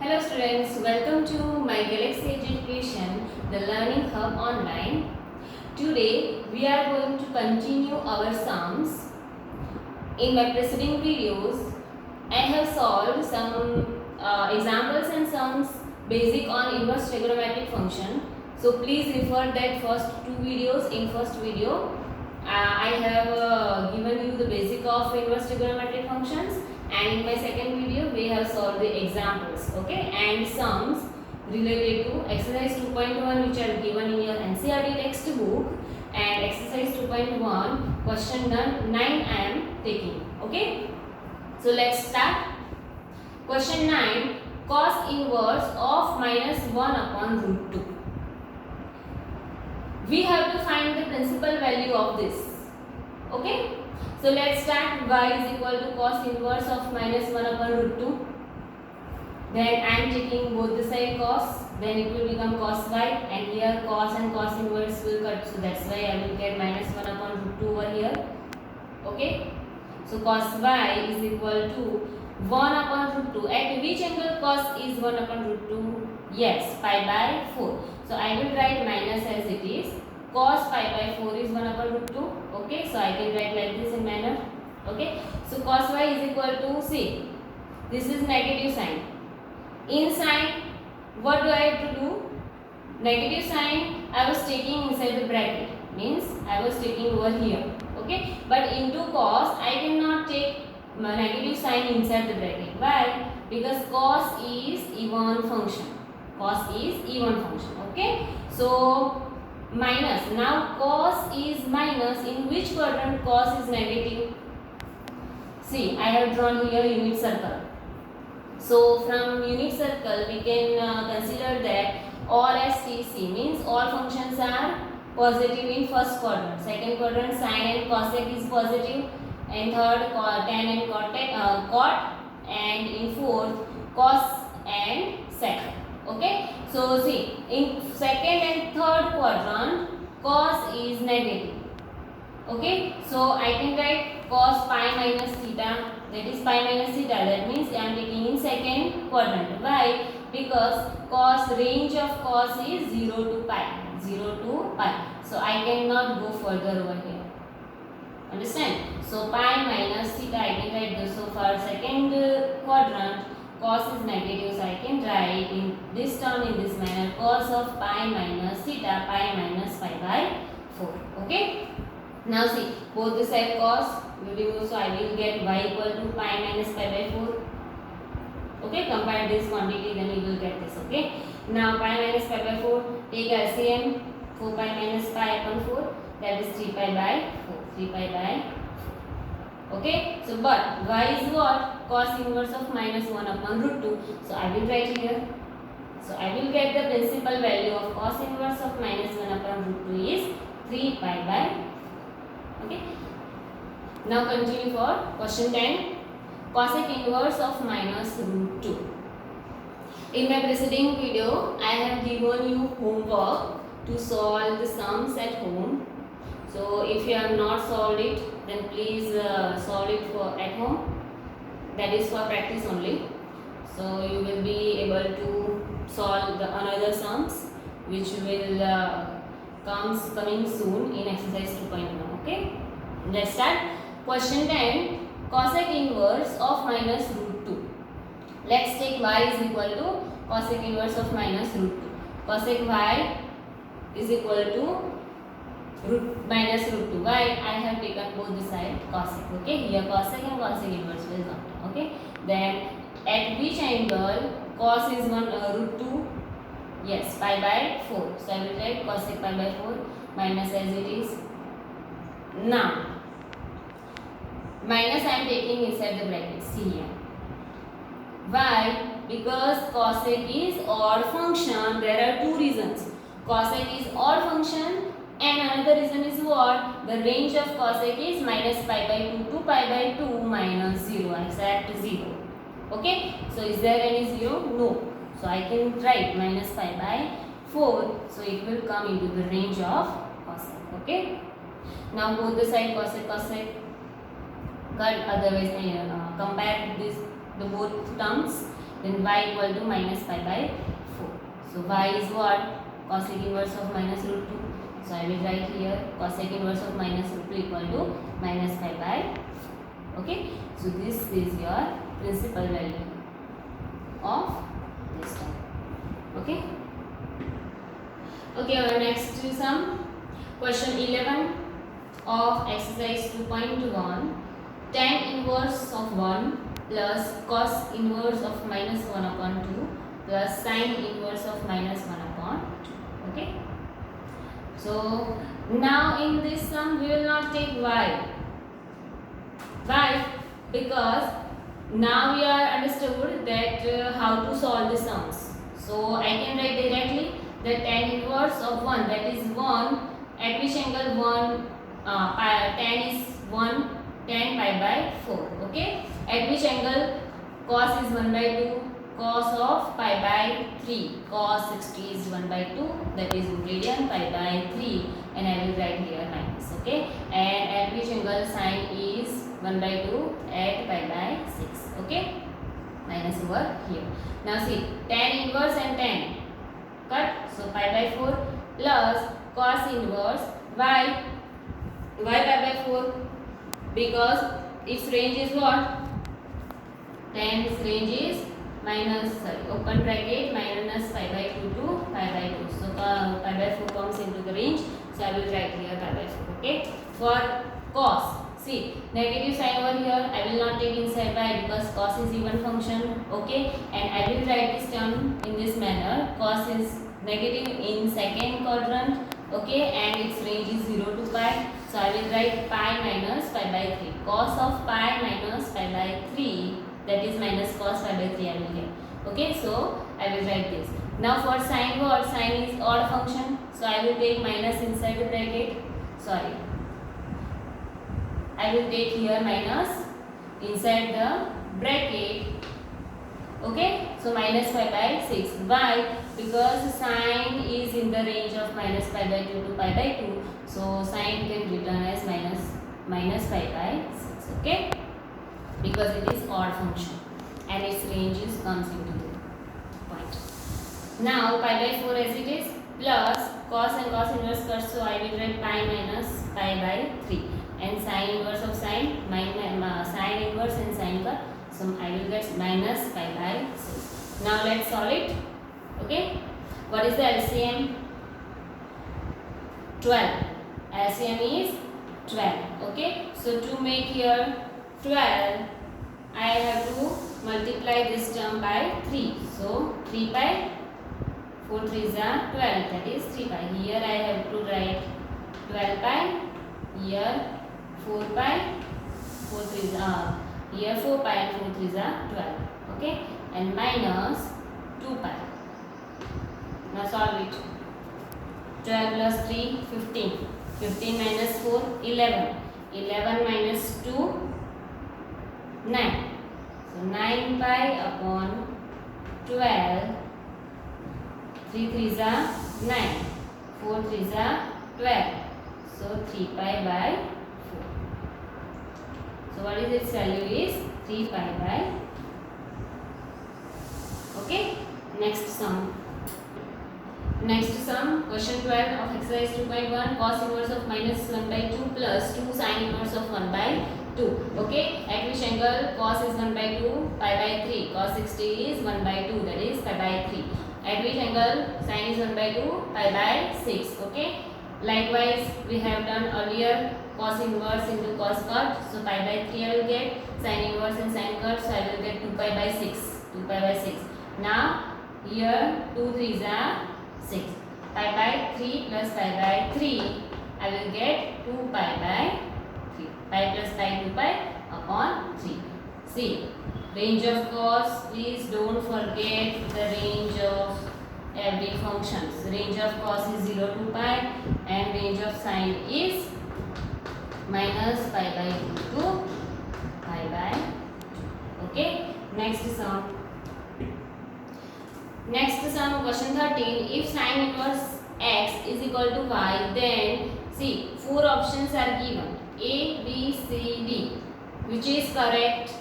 Hello students, welcome to my Galaxy Education, the Learning Hub online. Today we are going to continue our sums. In my preceding videos, I have solved some examples and sums basic on inverse trigonometric function. So please refer that first two videos. In first video, I have given you the basic of inverse trigonometric functions, and in my second video we have solved the examples, okay, and sums related to exercise 2.1 which are given in your NCERT textbook, and exercise 2.1 question 9 I am taking, okay. So let's start. Question 9, cos inverse of minus 1 upon root 2. We have to find the principal value of this, okay. So let's start. Y is equal to cos inverse of minus 1 upon root 2. Then I am taking both the side cos, then it will become cos y, and here cos and cos inverse will cut, so that's why I will get minus 1 upon root 2 over here, okay. So cos y is equal to 1 upon root 2. At which angle cos is 1 upon root 2? Yes, pi by 4. So I will write minus as it is. Cos pi by 4 is 1 upon root 2. Okay, so I can write like this in manner. Okay, so cos y is equal to, see, this is negative sign. In sign, what do I have to do? Negative sign I was taking inside the bracket, means I was taking over here. Okay, but into cos I cannot take negative sign inside the bracket. Why? Because cos is even function. Cos is even function. Okay, so minus. Now cos is minus. In which quadrant cos is negative? See, I have drawn here unit circle. So from unit circle we can consider that all STC means all functions are positive in first quadrant. Second quadrant sin and cosec is positive, and third tan and cot, and in fourth cos and sec. Okay, so see, in second and third quadrant cos is negative. Okay, so I can write cos pi minus theta, that is pi minus theta, that means I am taking in second quadrant. Why? Because cos, range of cos is 0 to pi, 0 to pi, so I cannot go further over here. Understand? So pi minus theta I can write this. So for second quadrant cos is negative, so I can write in this term in this manner, cos of pi minus theta, pi minus pi by 4. Okay. Now see, both the side cos will remove, so I will get y equal to pi minus pi by 4. Okay, compare this quantity, then you will get this. Okay. Now pi minus pi by 4, take LCM, 4 pi minus pi upon 4, that is 3 pi by 4. 3 pi by 4. Okay, so but y is what? Cos inverse of minus 1 upon root 2. So I will write here. So I will get the principal value of cos inverse of minus 1 upon root 2 is 3 pi by 4. Okay. Now continue for question 10. Cosec inverse of minus root 2. In my preceding video, I have given you homework to solve the sums at home. So if you have not solved it, then please solve it for at home. That is for practice only. So you will be able to solve the another sums which will coming soon in exercise 2.1. Okay, let's start. Question 10, cosec inverse of minus root 2. Let's take y is equal to cosec inverse of minus root 2. Cosec y is equal to minus root 2. Why? I have taken both the side cosec. Okay, here cosec and cosec inverse will come. Okay, then at which angle cos is root 2? Yes, pi by 4. So I will write cosec pi by 4 minus as it is. Now minus I am taking inside the bracket. See here. Why? Because cosec is odd function. There are two reasons. Cosec is odd function, and another reason is what? The range of cosec is minus pi by 2 to pi by 2 minus 0, exact 0. Okay. So is there any 0? No. So I can write minus pi by 4. So it will come into the range of cosec. Okay. Now both the side cosec cut. Otherwise compare the both terms. then y equal to minus pi by 4. So y is what? Cosec inverse of minus root 2. So I will write here cosec inverse of minus root 2 equal to minus pi by 4. Okay. So this is your principal value of this term. Okay. Okay, our next sum, question 11 of exercise 2.1. Tan inverse of 1 plus cos inverse of minus 1 upon 2 plus sin inverse of minus 1 upon 2. Okay. So now in this sum we will not take y. Why? Because now we are understood that how to solve the sums. So I can write directly that tan inverse of 1, that is 1 at which angle 1 tan is 1 tan pi by 4. Okay. At which angle cos is 1 by 2, cos of pi by 3, cos 60 is 1 by 2, that is radian pi by 3, and I will write here minus. Okay. And at which angle sin is 1 by 2 at pi by 6. Okay. Minus over here. Now see, tan inverse and tan cut. So pi by 4 plus cos inverse y pi by 4, because its range is what? Tan's range is open bracket minus pi by 2 to pi by 2. So pi by 4 comes into the range. So I will write here pi by 4. Okay. For cos, see, negative sign over here I will not take inside by because cos is even function. Okay. And I will write this term in this manner. Cos is negative in second quadrant. Okay. And its range is 0 to pi. So I will write pi minus pi by 3. Cos of pi minus pi by 3, that is minus cos pi by 3 I will get. Okay. So I will write this. Now for sin, what? Sin is odd function. So I will take minus inside the bracket. Sorry. I will take here minus inside the bracket. Okay. So minus pi by 6. Why? Because sin is in the range of minus pi by 2 to pi by 2. So sin can written as minus pi by 6. Okay. Because it is odd function and its range comes into the point. Now pi by 4 as it is plus cos and cos inverse cut. So I will write pi minus pi by 3 and sin inverse of sin sin inverse and sin cut. So I will get minus pi by 6. Now let's solve it. Okay. What is the LCM? 12. LCM is 12. Okay. So to make here 12, I have to multiply this term by 3. So 3 pi, 4 3s are 12, that is 3 pi. Here I have to write 12 pi, here 4 pi, 4 3s are, here 4 pi and 4 3s are 12. Okay. And minus 2 pi. Now solve it. 12 plus 3, 15. 15 minus 4, 11. 11 minus 2, 9. So 9 pi upon 12. 3 3s are 9. 4 3s are 12. So 3 pi by 4. So what is its value is 3 pi by 4. Okay. Next sum. Next sum, question 12 of exercise 2.1, cos inverse of minus 1 by 2 plus 2 sin inverse of 1 by 2. Okay. At which angle cos is 1 by 2, pi by 3. Cos 60 is 1 by 2, that is pi by 3. At which angle sin is 1 by 2, pi by 6. Okay. Likewise, we have done earlier cos inverse into cos cut. So pi by 3 I will get, sin inverse and sin cut. So I will get 2 pi by 6. 2 pi by 6. Now here 2 3s are 6. Pi by 3 plus pi by 3, I will get 2 pi by 3. Pi plus pi 2 pi upon 3. See, range of cos, please don't forget the range of every functions. Range of cos is 0 to pi and range of sin is minus pi by 2 to pi by 2. Okay. Next sum. Next sum, question 13. If sin inverse x is equal to y, then see, 4 options are given, A, B, C, D. Which is correct?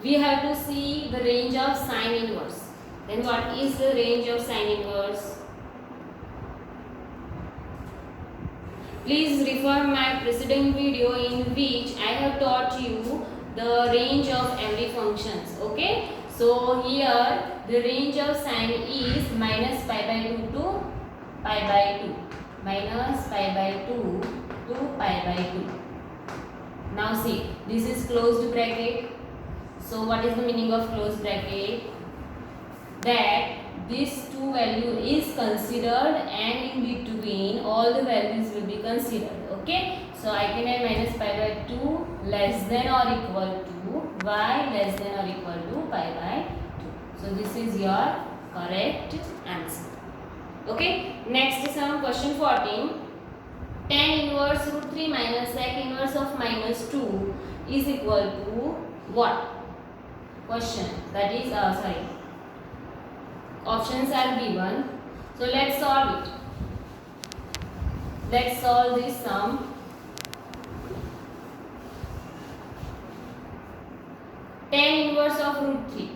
we have to see the range of sine inverse. Then what is the range of sine inverse? Please refer my preceding video in which I have taught you the range of every functions. Okay. So here the range of sine is minus pi by 2 to pi by 2. Minus pi by 2 to pi by 2. Now see, this is closed bracket. So what is the meaning of closed bracket? That this two value is considered and in between all the values will be considered. Okay. So I can have minus pi by 2 less than or equal to y less than or equal to pi by 2. So this is your correct answer. Okay. Next sum, question 14. Tan inverse root 3 minus sec inverse of minus 2 is equal to what? Question. That is, options are given. So let's solve it. Let's solve this sum. Tan inverse of root 3.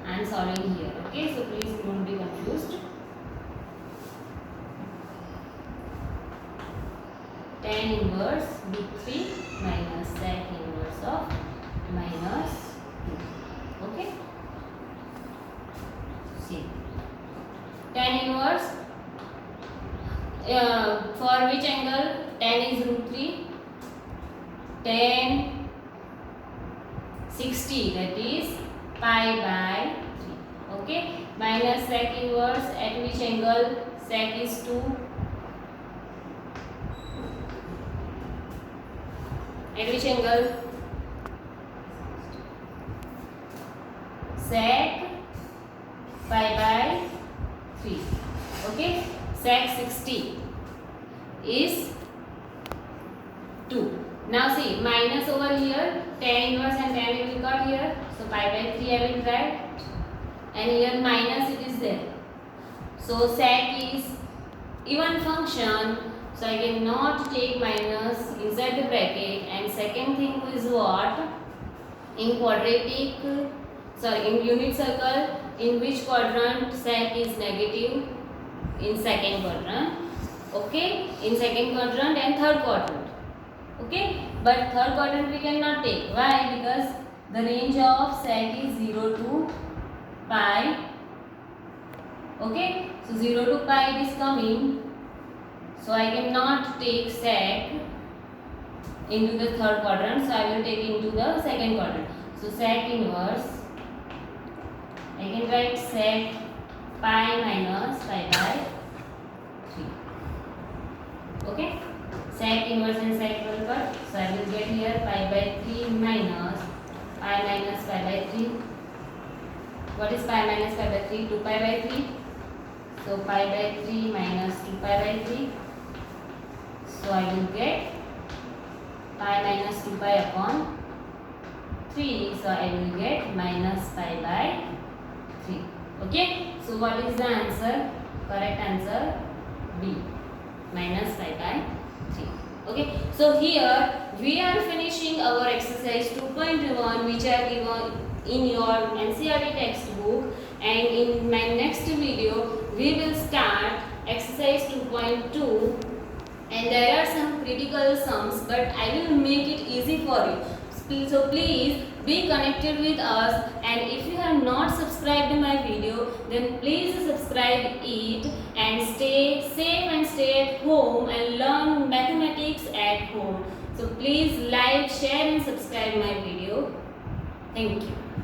I am solving here. Okay, so please don't be confused. Tan inverse root 3 minus sec inverse of minus 2. Okay. See. Tan inverse for which angle? Tan is root 3. Tan 60, that is pi by 3. Okay. Minus sec inverse at which angle? Sec is 2. At which angle? Sec pi by 3. Okay. Sec 60 is 2. Now see, minus over here, tan inverse and tan will be got here. So pi by 3 I will write. And here minus it is there. So sec is even function. So I cannot take minus inside the bracket. And second thing is what? In quadratic, in unit circle, in which quadrant sec is negative? In second quadrant. Okay, in second quadrant and third quadrant. Okay, but third quadrant we cannot take. Why? Because the range of sec is 0 to pi. Okay, so 0 to pi it is coming. So I cannot take sec into the third quadrant. So I will take into the second quadrant. So sec inverse, I can write sec pi minus pi by 3. Okay. Sec inverse and sec will cut. So I will get here pi by 3 minus pi by 3. What is pi minus pi by 3? 2 pi by 3. So pi by 3 minus 2 pi by 3. So I will get pi minus 2 pi upon 3. So I will get minus pi by 3. Okay. So what is the answer? Correct answer B. Minus pi by 3. Okay. So here we are finishing our exercise 2.1 which are given in your NCERT textbook, and in my next video we will start exercise 2.2, and there are some critical sums but I will make it easy for you. So please be connected with us, and if you have not subscribed my video then please subscribe it and stay safe and stay at home and learn mathematics at home. So please like, share and subscribe my video. Thank you.